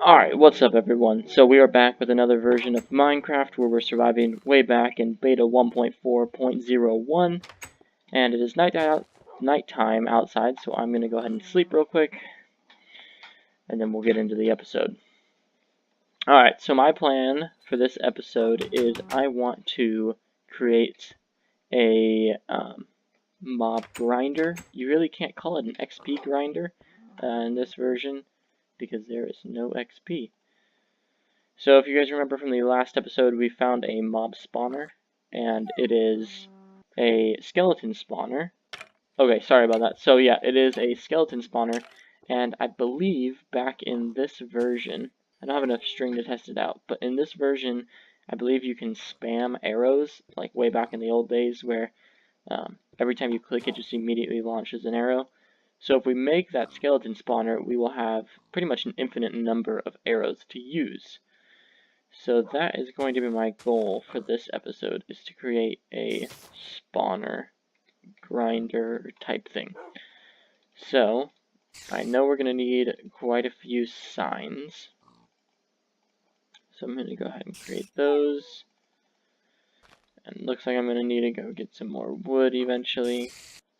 Alright, what's up everyone? So we are back with another version of Minecraft where we're surviving way back in beta 1.4.01, and it is nighttime outside, so I'm going to go ahead and sleep real quick and then we'll get into the episode. Alright, so my plan for this episode is I want to create a mob grinder. You really can't call it an XP grinder in this version because there is no XP. So if you guys remember from the last episode, we found a mob spawner, and it is a skeleton spawner. Okay, sorry about that. So yeah, it is a skeleton spawner, and I believe back in this version, I don't have enough string to test it out, but in this version, I believe you can spam arrows, like way back in the old days where every time you click it just immediately launches an arrow. So if we make that skeleton spawner, we will have pretty much an infinite number of arrows to use. So that is going to be my goal for this episode, is to create a spawner grinder type thing. So I know we're going to need quite a few signs. So I'm going to go ahead and create those. And it looks like I'm going to need to go get some more wood eventually,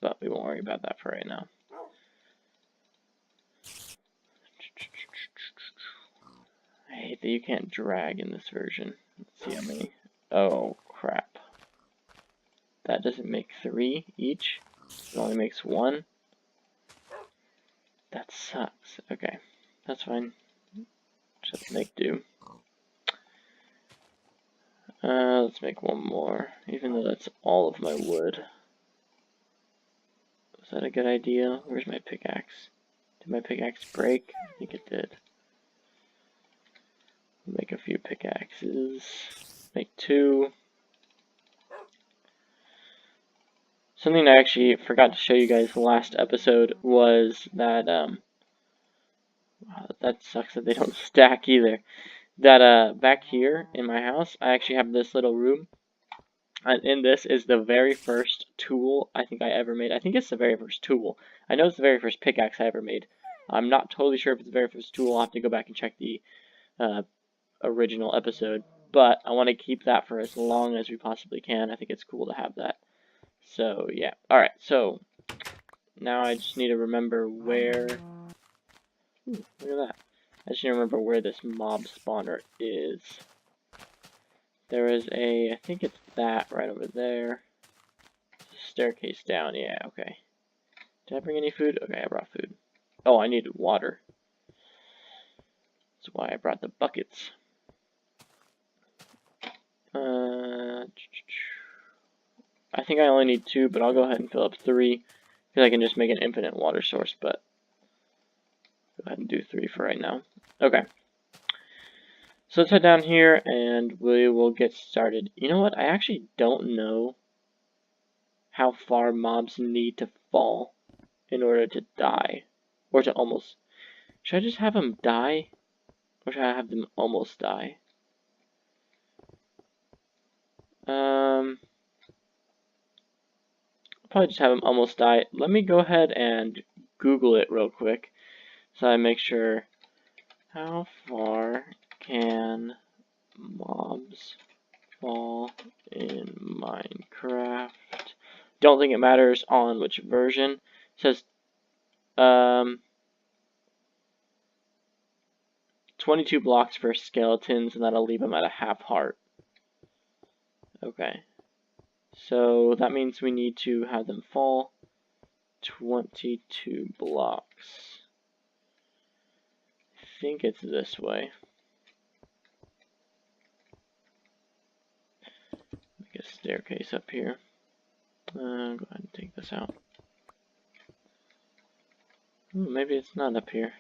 but we won't worry about that for right now. I hate that you can't drag in this version. Let's see how many. Oh, crap. That doesn't make 3 each. It only makes 1. That sucks. Okay, that's fine. Just make do. Let's make 1 more, even though that's all of my wood. Was that a good idea? Where's my pickaxe? Did my pickaxe break? I think it did. Make a few pickaxes. Make 2. Something I actually forgot to show you guys last episode was that, wow, that sucks that they don't stack either. That, back here in my house, I actually have this little room. And in this is the very first tool I think I ever made. I think it's the very first tool. I know it's the very first pickaxe I ever made. I'm not totally sure if it's the very first tool. I'll have to go back and check the original episode. But I want to keep that for as long as we possibly can. I think it's cool to have that. So, yeah. Alright, so now I just need to remember where... Ooh, look at that. I just need to remember where this mob spawner is. There is a... I think it's that right over there. Staircase down, yeah, okay. Did I bring any food? Okay, I brought food. Oh, I needed water. That's why I brought the buckets. I think I only need 2, but I'll go ahead and fill up 3. Because I can just make an infinite water source, but go ahead and do 3 for right now. Okay. So let's head down here and we will get started. You know what? I actually don't know how far mobs need to fall in order to die. Or to almost... Should I just have them die? Or should I have them almost die? I'll probably just have them almost die. Let me go ahead and Google it real quick so I make sure. How far can mobs fall in Minecraft? Don't think it matters on which version. It says 22 blocks for skeletons, and that'll leave them at a half heart. Okay. So that means we need to have them fall 22 blocks. I think it's this way. Make a staircase up here. Go ahead and take this out. Ooh, maybe it's not up here.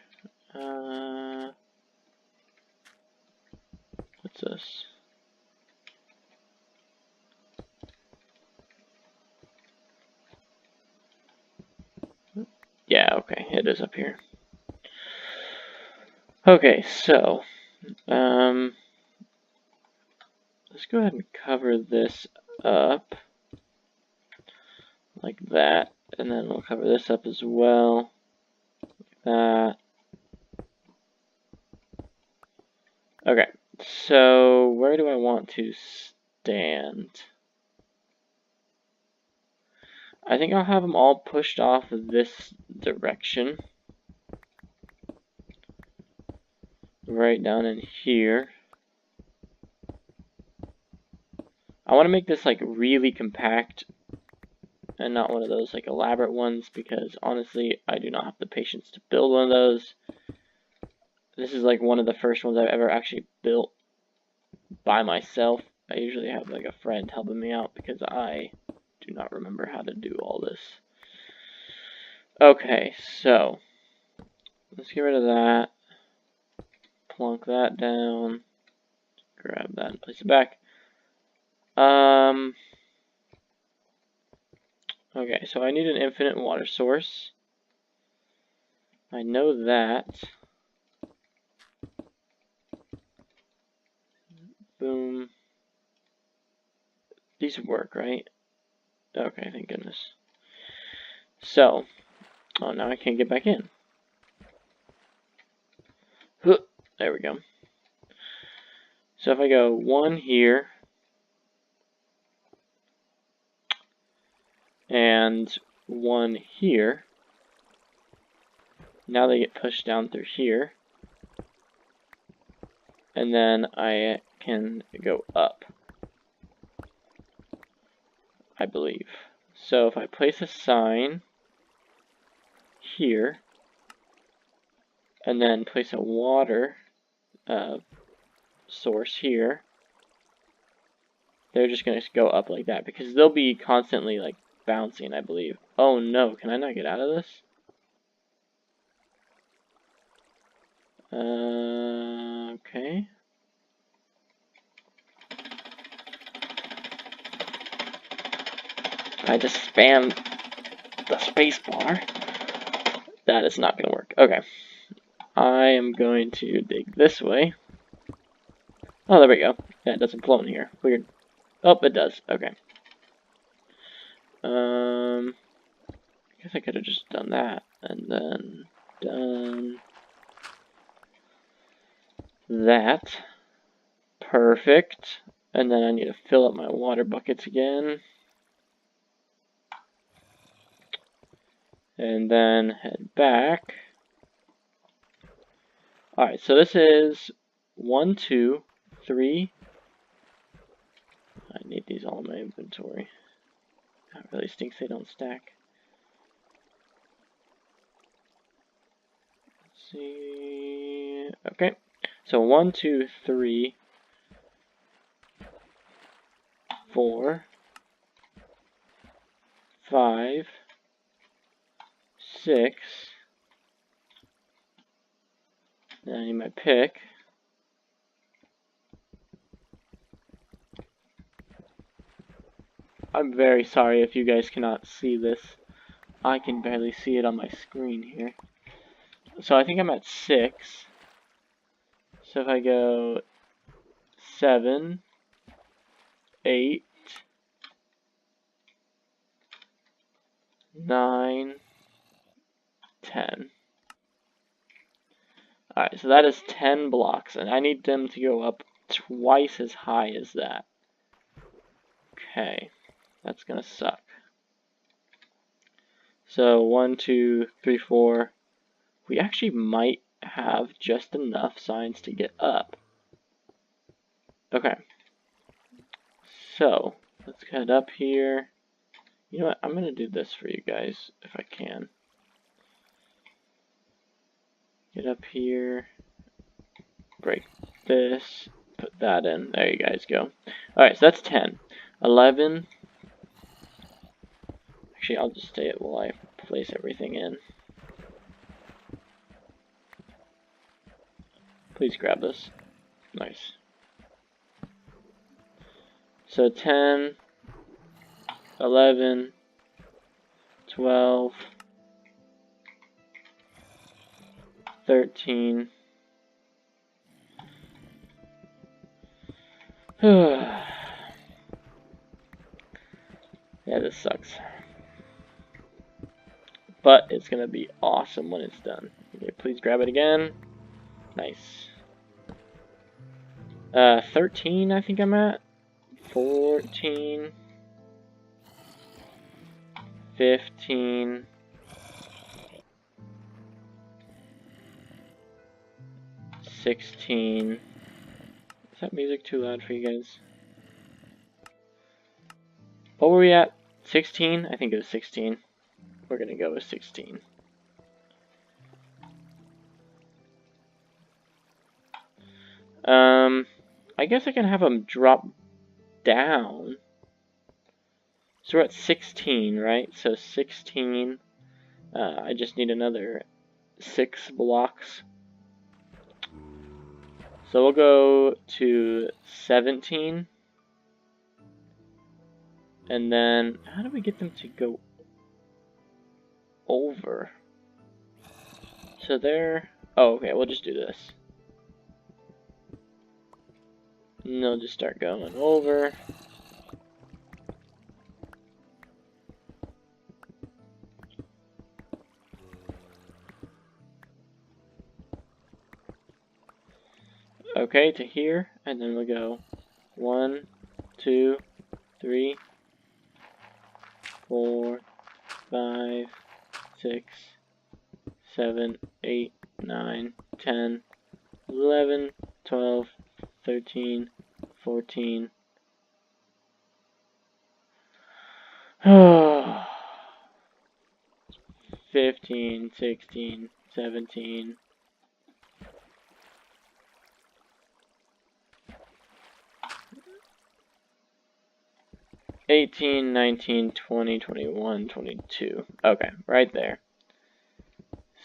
What's this? Yeah, okay, it is up here. Okay, so, let's go ahead and cover this up, like that, and then we'll cover this up as well, like that. Okay, so where do I want to stand? I think I'll have them all pushed off this direction. Right down in here. I want to make this like really compact and not one of those like elaborate ones, because honestly I do not have the patience to build one of those. This is like one of the first ones I've ever actually built by myself. I usually have like a friend helping me out because I do not remember how to do all this. Okay, so let's get rid of that. Plunk that down. Grab that and place it back. Okay, so I need an infinite water source. I know that. Boom. These work, right? Okay, thank goodness. So, oh, now I can't get back in. There we go. So if I go one here, and one here, now they get pushed down through here, and then I can go up, I believe. So if I place a sign here, and then place a water source here, they're just going to go up like that, because they'll be constantly like bouncing, I believe. Oh no, can I not get out of this? Okay. I just spammed the space bar. That is not going to work. Okay. I am going to dig this way. Oh, there we go. Yeah, it doesn't flow in here. Weird. Oh, it does. Okay. I guess I could have just done that. And then done that. Perfect. And then I need to fill up my water buckets again. And then head back. Alright, so this is 1, 2, 3. I need these all in my inventory. That really stinks they don't stack. Let's see. Okay. So 1, 2, 3, 4, 5, 6. Then I need my pick. I'm very sorry if you guys cannot see this. I can barely see it on my screen here. So I think I'm at 6. So if I go 7, 8, 9, 10. Alright, so that is 10 blocks, and I need them to go up twice as high as that. Okay, that's gonna suck. So 1, 2, 3, 4. We actually might have just enough signs to get up. Okay. So, let's head up here. You know what, I'm gonna do this for you guys, if I can. Get up here, break this, put that in. There you guys go. Alright, so that's 10. 11. Actually, I'll just stay it while I place everything in. Please grab this. Nice. So 10, 11, 12, 13. Yeah, this sucks. But it's gonna be awesome when it's done. Okay, please grab it again. Nice. 13 I think I'm at. 14, 15, 16. Is that music too loud for you guys? What were we at? 16? I think it was 16. We're gonna go with 16. I guess I can have them drop down. So we're at 16, right? So 16. I just need another 6 blocks. So we'll go to 17. And then, how do we get them to go over? So there. Oh, okay, we'll just do this. And they'll just start going over. Okay, to here, and then we'll go 1, 2, 3, 4, 5, 6, 7, 8, 9, 10, 11, 12, 13, 14. 15, 16, 17. 18, 19, 20, 21, 22. Okay, right there.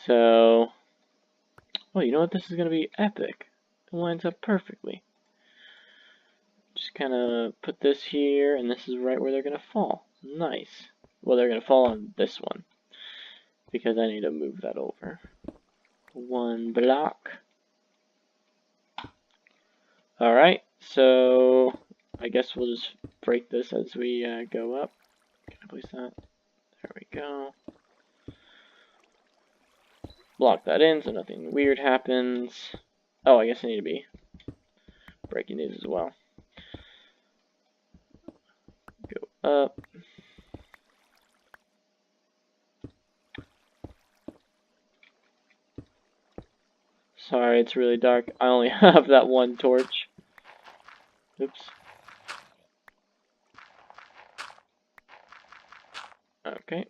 So, well, you know what? This is going to be epic. It lines up perfectly. Just kind of put this here, and this is right where they're going to fall. Nice. Well, they're going to fall on this one, because I need to move that over. 1 block. Alright, so I guess we'll just break this as we go up. Can I place that? There we go. Block that in so nothing weird happens. Oh, I guess I need to be breaking these as well. Go up. Sorry, it's really dark. I only have that one torch. Oops. Okay.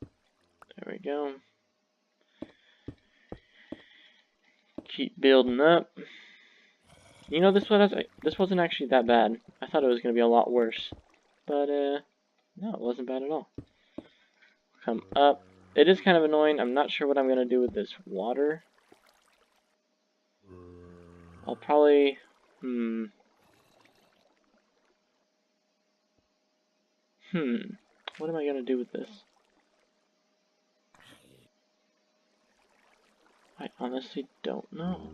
There we go. Keep building up. You know, this wasn't actually that bad. I thought it was going to be a lot worse. But, no, it wasn't bad at all. Come up. It is kind of annoying. I'm not sure what I'm going to do with this water. I'll probably... What am I going to do with this? I honestly don't know.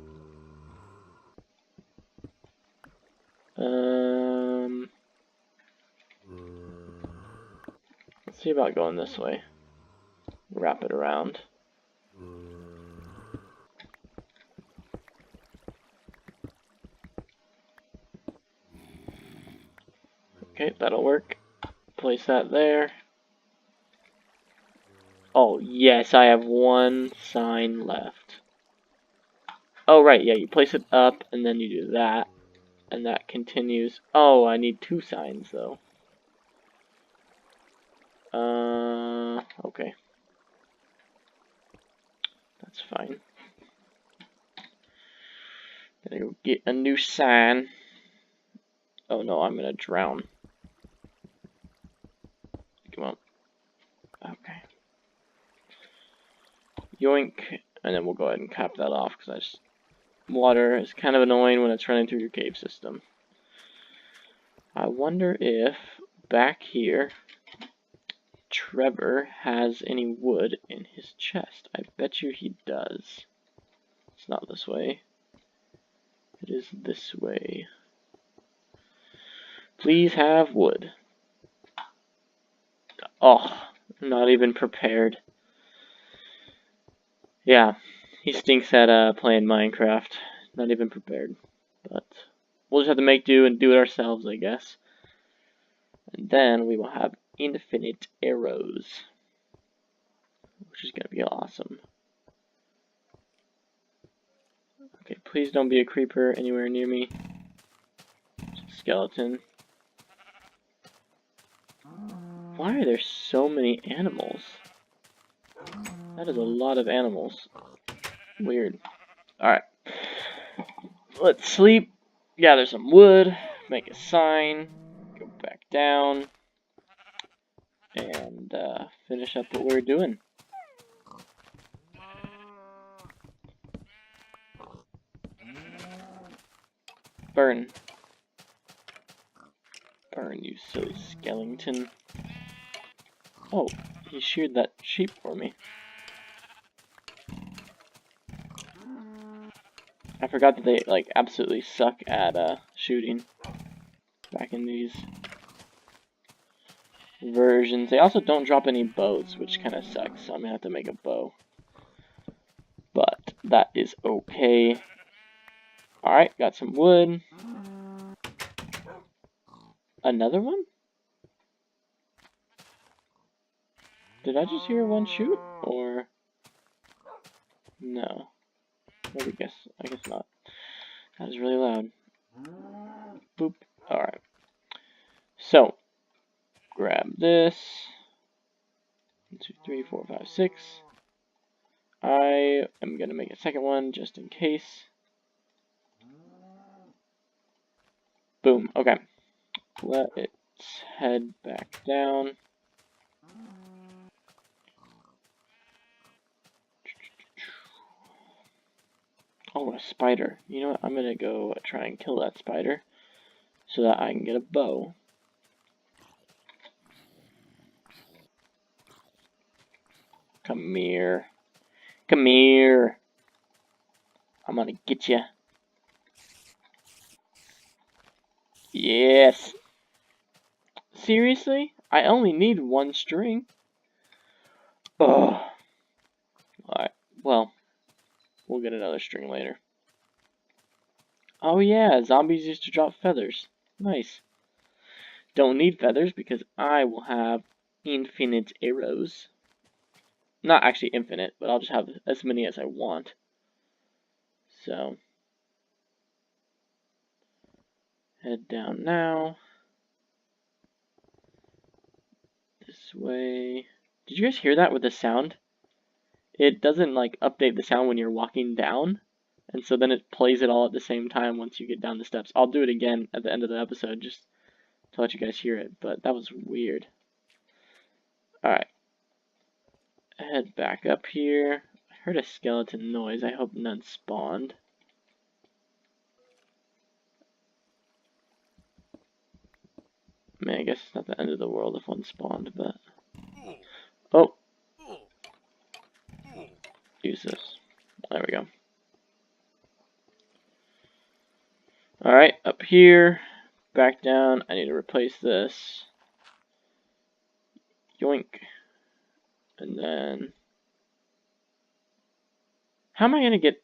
Let's see about going this way. Wrap it around. Okay, that'll work. Place that there. Oh, yes, I have one sign left. Oh, right, yeah, you place it up, and then you do that. And that continues. Oh, I need 2 signs, though. Okay. That's fine. Gotta go get a new sign. Oh, no, I'm gonna drown. Come on. Okay. Yoink. And then we'll go ahead and cap that off, because water is kind of annoying when it's running through your cave system. I wonder if back here Trevor has any wood in his chest. I bet you he does. It's not this way. It is this way. Please have wood. Oh, not even prepared. Yeah, he stinks at playing Minecraft. Not even prepared. But we'll just have to make do and do it ourselves, I guess. And then we will have infinite arrows, which is going to be awesome. Okay, please don't be a creeper anywhere near me. Skeleton. Why are there so many animals? That is a lot of animals. Weird. Alright. Let's sleep. Gather some wood. Make a sign. Go back down. And finish up what we were doing. Burn. Burn, you silly skeleton. Oh, he sheared that sheep for me. I forgot that they, like, absolutely suck at shooting back in these versions. They also don't drop any bows, which kind of sucks, so I'm gonna have to make a bow. But that is okay. Alright, got some wood. Another one? Did I just hear one shoot? Or... no. I guess not. That is really loud. Boop. Alright. So, grab this. 1, 2, 3, 4, 5, 6. I am going to make a second one just in case. Boom. Okay. Let's head back down. Oh, a spider. You know what? I'm going to go try and kill that spider so that I can get a bow. Come here. Come here. I'm going to get you. Yes. Seriously? I only need one string. Ugh. Alright, well, we'll get another string later. Oh yeah, zombies used to drop feathers. Nice. Don't need feathers because I will have infinite arrows. Not actually infinite, but I'll just have as many as I want. So, head down now. This way. Did you guys hear that with the sound? It doesn't like update the sound when you're walking down. And so then it plays it all at the same time once you get down the steps. I'll do it again at the end of the episode just to let you guys hear it, but that was weird. Alright. Head back up here. I heard a skeleton noise. I hope none spawned. I mean, I guess it's not the end of the world if one spawned, but... oh! Use this. There we go. Alright, up here. Back down. I need to replace this. Yoink. And then... how am I going to get...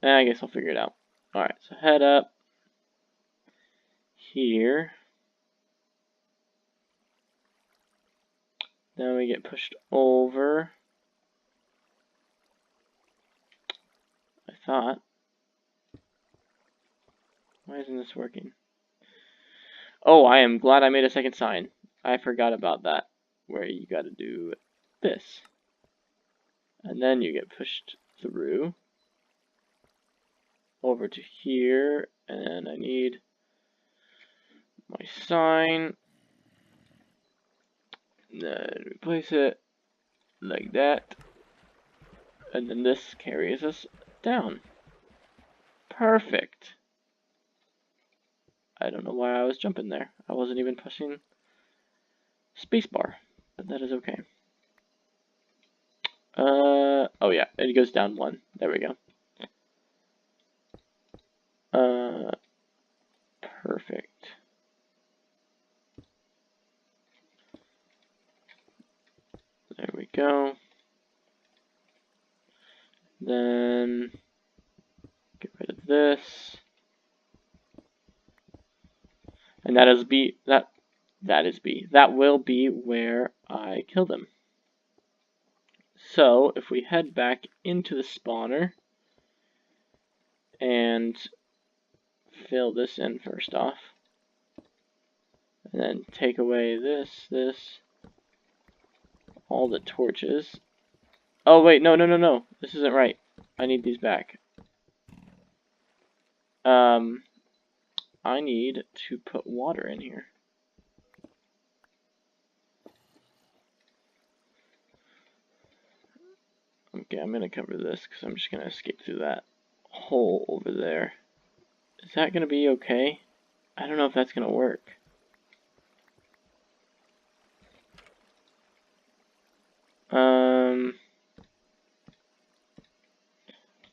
I guess I'll figure it out. Alright, so head up. Here. Then we get pushed over. I thought. Why isn't this working? Oh, I am glad I made a second sign. I forgot about that. Where you gotta do this. And then you get pushed through. Over to here. And I need my sign. And then replace it like that. And then this carries us down. Perfect. I don't know why I was jumping there. I wasn't even pushing spacebar, but that is okay. Oh yeah, it goes down one. There we go. Perfect. There we go. Then get rid of this. And that is B. That is B. That will be where I killed him. So if we head back into the spawner and fill this in first off, and then take away this, all the torches. Oh wait, no, this isn't right. I need these back. I need to put water in here. Okay, I'm gonna cover this because I'm just gonna escape through that hole over there. Is that gonna be okay? I don't know if that's gonna work.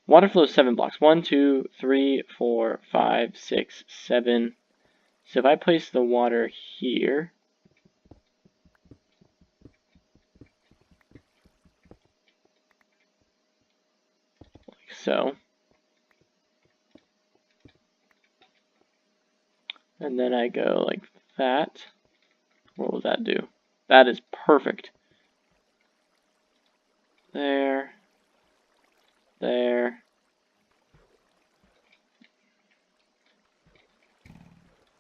Water flows 7 blocks. 1, 2, 3, 4, 5, 6, 7. So if I place the water here, like so, and then I go like that, what will that do? That is perfect. There, there,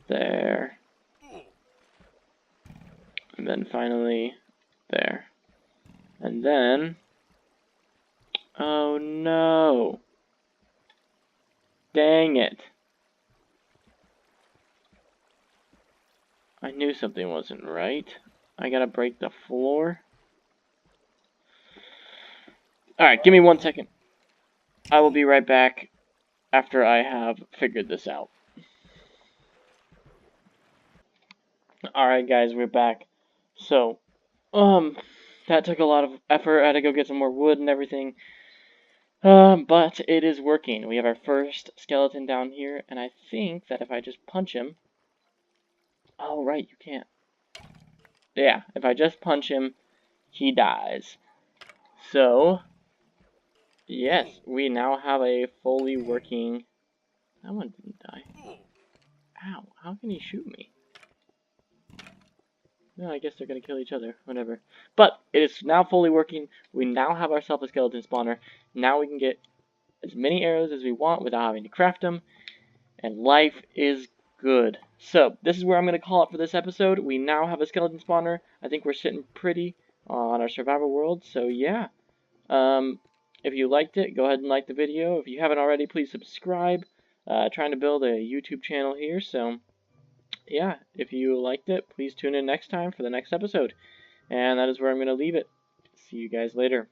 there, and then finally there. And then, oh no, dang it. I knew something wasn't right. I gotta break the floor. Alright, give me 1 second. I will be right back after I have figured this out. Alright guys, we're back. So, that took a lot of effort. I had to go get some more wood and everything. But it is working. We have our first skeleton down here, and I think that if I just punch him... Oh, right, you can't. Yeah, if I just punch him, he dies. So, yes, we now have a fully working... That one didn't die. Ow, how can he shoot me? No, I guess they're gonna kill each other, whatever. But, it is now fully working. We now have ourselves a skeleton spawner. Now we can get as many arrows as we want without having to craft them. And life is good. So, this is where I'm going to call it for this episode. We now have a skeleton spawner. I think we're sitting pretty on our survival world. So, yeah. If you liked it, go ahead and like the video. If you haven't already, please subscribe. Trying to build a YouTube channel here. So, yeah. If you liked it, please tune in next time for the next episode. And that is where I'm going to leave it. See you guys later.